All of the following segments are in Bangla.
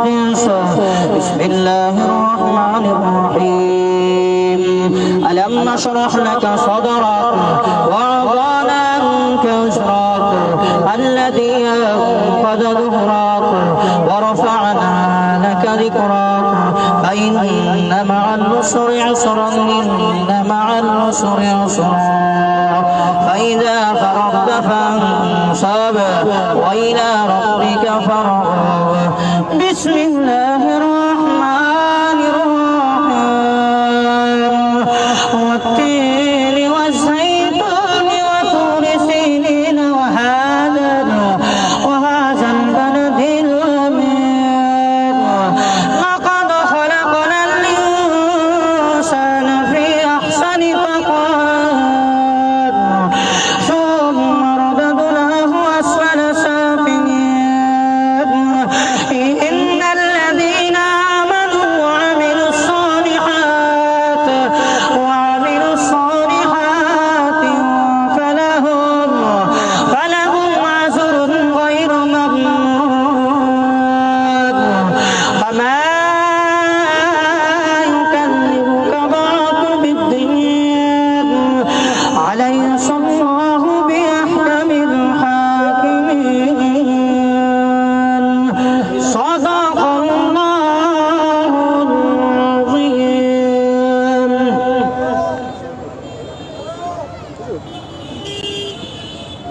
হাদিস বিসমিল্লাহির রহমানির রহিম আলাম নাশরাহ লাকা সাদরাক ওয়া ওয়াদানা আনকা ইসরাক আল্লাযী আনকাদ যুহরাক ওয়া রাফা'না লাকা যিকরাক ফাইন্না মা'আল উসরি ইসরান ইন্না মা'আল উসরি ইসরা فإذا فرغت فانصب وإلى ربك فارغب بسم الله الرحمن الرحيم والتين والزيتون وطور سينين وهذا البلد الأمين لقد خلقنا الإنسان في أحسن تقويم ثم رددناه أسفل سافلين إن الذين آمنوا وعملوا الصالحات فلهم أجر غير ممنون فما يكذبك بعد بالدين أليس الله بأحكم الحاكمين صدق الله العظيم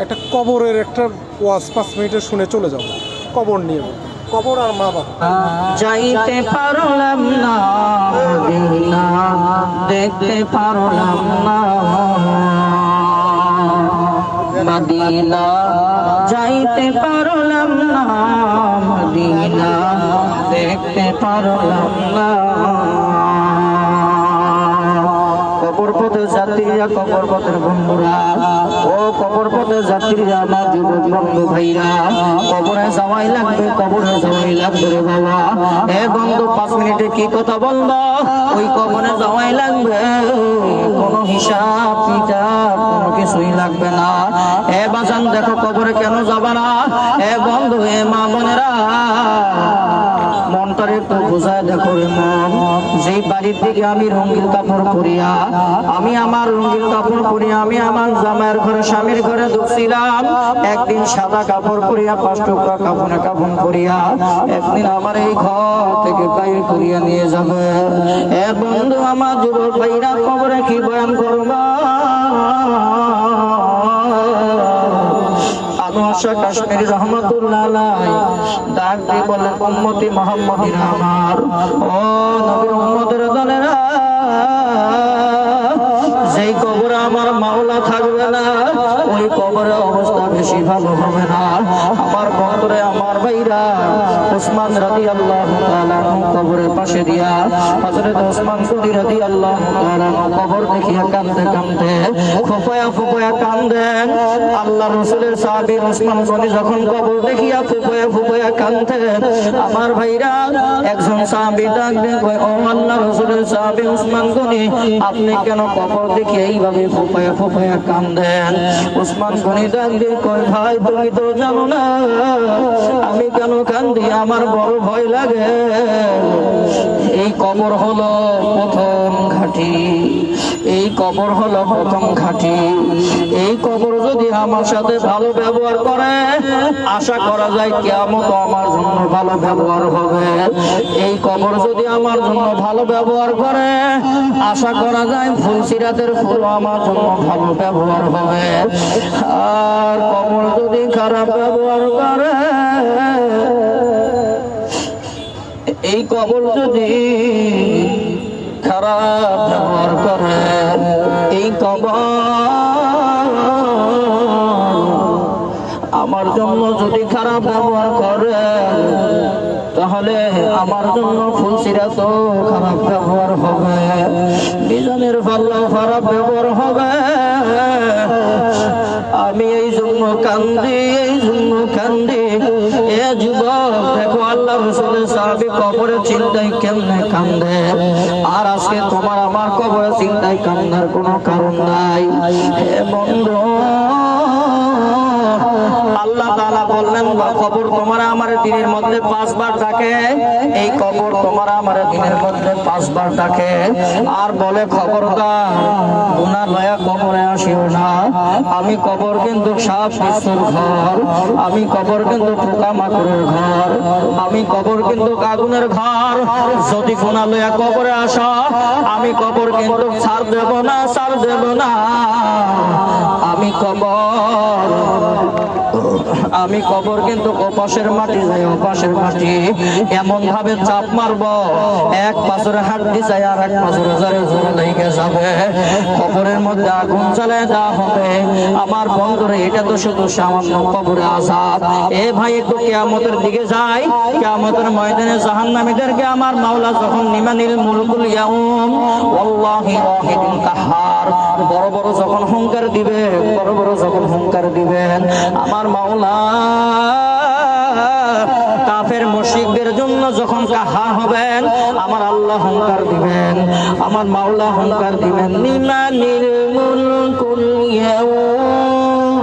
একটা কবরের একটা ওয়াজ 5 মিনিটে শুনে চলে যাব। কবর নিয়ে, কবর আর মা বাবা। যাইতে পারলাম না মদিনা, দেখতে পারলাম না মদিনা, যাইতে পারলাম না মদিনা, দেখতে পারলাম না। কবর পথে যাত্রীরা, কবর পথের বন্ধুরা, ও কবর পথে যাত্রীরা, আমার যুবক বন্ধু ভাইরা, কবরে যাওয়াই লাগবে, কবরে যাওয়াই লাগবে রে বাবা। এ বন্ধু 5 মিনিটে কি কথা বলবো, ওই কবরে যাওয়াই লাগবে, কোনো হিসাব কিতাব কোনো কিছুই লাগবে না। এ বাজান দেখো কবরে কেন যাবা না? এ বন্ধু, এ মা বোনেরা, মনটার একটু বোঝায় দেখো রে মন। যেই বাড়ির দিকে আমি রঙিন কাপড় পরিয়া, আমি আমার রঙিন কাপড় পরিয়া আমি আমার জামাইয়ের ঘরে, স্বামীর ঘরে ঢুকছিলাম, একদিন সাদা কাপড় পরিয়া 5 টুকরা কাফন পরিয়া একদিন আমার এই ঘর থেকে বাইরে করিয়া নিয়ে যাবে। এ বন্ধু, আমার যুবক ভাইরা, কবরে কি বয়ান করবা? কাশ্মীরি রহমতুল্লাহ আলাইহি ডাক দিয়ে বলেন, উম্মতি মুহাম্মাদিরা আমার, ও নবীর উম্মতের দলেরা, যেই কবরে আমার মাওলা থাকবে না, ওই কবরের অবস্থা বেশি ভালো হবে না। আমার বন্ধুরে, আমার ভাইরা, ওসমান রাদিয়াল্লাহু তাআলা কবরের পাশে দিয়া, হযরত ওসমান গনি রাদিয়াল্লাহু তাআলা কবর দেখিয়া কাঁদতে কাঁদতে ফুপায়া কাঁদেন। আল্লাহ রাসূলের সাহাবী ওসমান গনি যখন কবর দেখিয়া ফুপায়া কাঁদতেন, আমার ভাইরা, একজন সাহাবী ডাক দিয়ে কয়, ও আল্লাহ রাসূলের সাহাবী ওসমান গনি, আপনি কেন কবর দেখিয়া এইভাবে ফুপায়া কাঁদেন? ওসমান গনি ডাক দিয়ে কয়, ভাই তুমি তো জানো না আমি কেন কান্দি, আমার বড় ভয় লাগে। এই কবর হলো প্রথম ঘাঁটি, এই কবর হলো প্রথম ঘাঁটি। এই কবর যদি আমার সাথে ভালো ব্যবহার করে, আশা করা যায় কিয়ামত আমার জন্য ভালো ব্যবহার হবে। এই কবর যদি আমার জন্য ভালো ব্যবহার করে, আশা করা যায় ফুলসিরাতের ফুল আমার জন্য ভালো ব্যবহার হবে। আর কবর যদি খারাপ ব্যবহার করে, এই কবর যদি খারাপ ব্যবহার করে, এই কবর আমার জন্য যদি খারাপ ব্যবহার করে, তাহলে আমার জন্য ফুলসিরাতও খারাপ ব্যবহার হবে, মিজানের পাল্লাও খারাপ ব্যবহার হবে। আমি এই জন্য কান্দি, এ যুবক দেখো, আল্লাহ রাসূলের সাহাবী কবরের চিন্তায় কেমনে কান্দে, আর আজকে তোমার আমার কবরের চিন্তায় কান্নার কোনো কারণ নাই। হে বন্ধু, আল্লাহ তাআলা তাআলা বললেন কবর তোমার আমার দিনের মধ্যে 5 বার ডাকে, এই কবর তোমার আমার দিনের মধ্যে 5 বার ডাকে আর বলে খবরদার গুনাহ লয়া কবরে আসিও না। আমি কবর কিন্তু সাপ বিচ্ছুর ঘর, আমি কবর কিন্তু পোকামাকড়ের ঘর, আমি কবর কিন্তু আগুনের ঘর। যদি গুনাহ লয়া কবরে আসো আমি কবর কিন্তু ছাড় দেব না, ছাড় দেব না। আমি কবর কিন্তু ওপাশের মাটি যাই, ওপাশের মাটি এমন ভাবে চাপ মারবো এক পাথরে হাড্ডি যায় আর এক পাথরে জোরে জোরে লেগে যাবে, কবরের মধ্যে আগুন জ্বালায় দেওয়া হবে। আমার বন্ধুরা এটা তো শুধু সামান্য কবরে আযাব। এ ভাই একটু কিয়ামতের দিকে যাই, কিয়ামতের ময়দানে জাহান্নামীদেরকে আমার মাওলা যখন লিমানিল মুলকুল ইয়াউম ওয়াল্লাহি ওয়াহিদুন কাহার বড় বড় যখন হুঙ্কার দিবে, বড় বড় যখন হুঙ্কার দিবেন আমার মাওলা কাফের মুশরিকদের জন্য যখন কাহার হবেন আমার আল্লাহ হুঙ্কার দিবেন, আমার মাওলা হুঙ্কার দিবেন লিমানিল মুলকুল ইয়াউম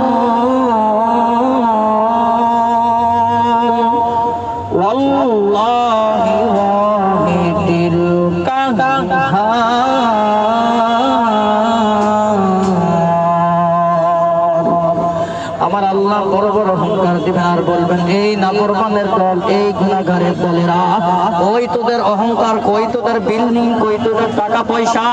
ওয়াল্লাহি ওয়াহিদুল কাহার। আমার আল্লাহ বড় বড় হুঙ্কার দিবেন আর বলবেন এই নাফরমানের দল, এই গুনাহগারের দলেরা, ওই তোদের অহংকার, কই তোদের বিল্ডিং, কই তোদের টাকা পয়সা।